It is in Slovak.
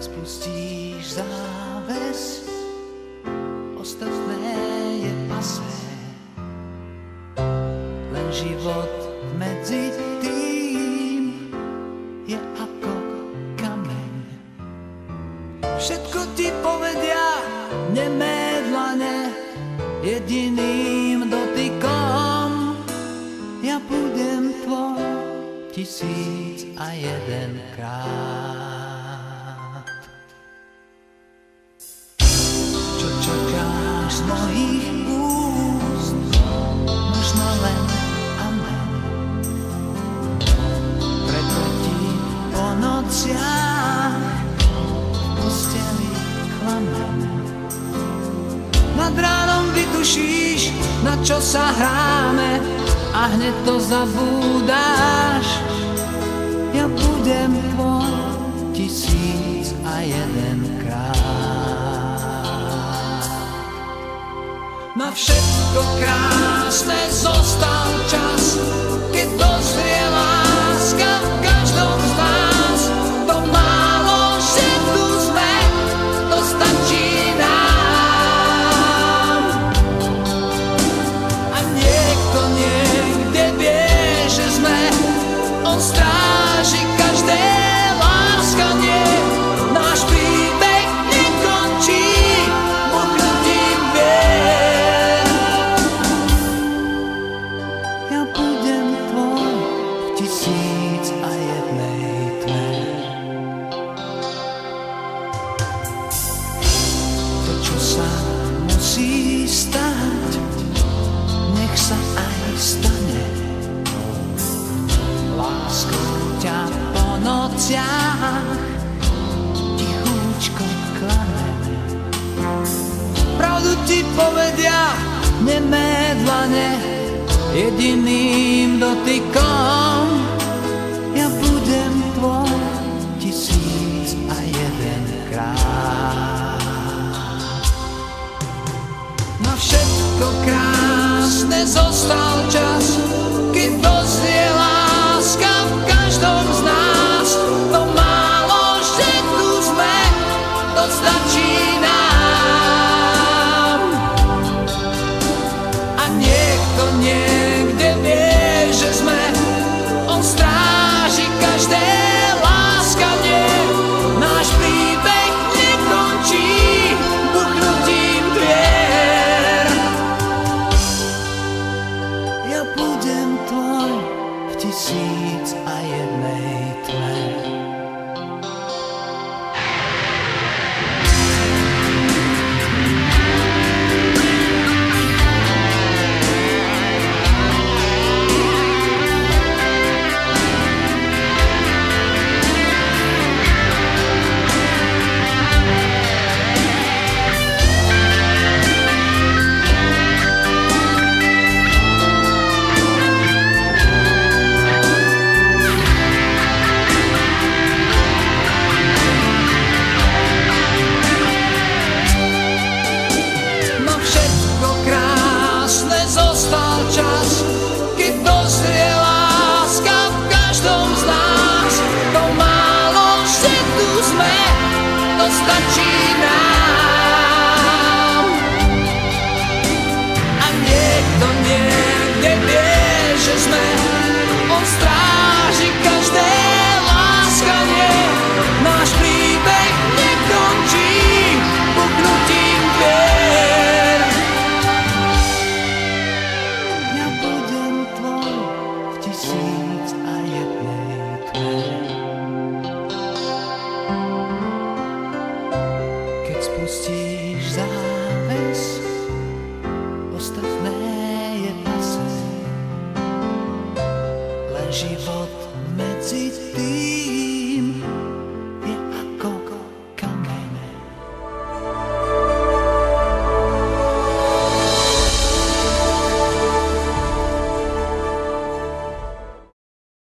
spustíš záves, ostatné je pasé. Len život medzi tým je ako kameň. Všetko ti povedia nemé dlane, jediným dotykom ja budem tvoj 1001 krát. Čo čakáš z mojich úst, možno len amen. Preto ti po nociach v posteli klamem. Nad ránom vytušíš, na čo sa hráme, a hneď to zabúdáš. Ja budem tvoj 1001 krát. Na všetko krásne zostal čas, keď dozrie láska v každom z nás. To málo, že tu sme, to stačí nám. A niekto niekde vie, že sme, on stráži každé láskanie. Náš príbeh nekončí, Boh ľudím vie. Ja budem tvoj v 1001 tme. To, čo sa musí stať, nech sa aj stane. Láskou ťa po nociach tichúčko klamem. Pravdu ti povedia nemé dlane, jediným dotykom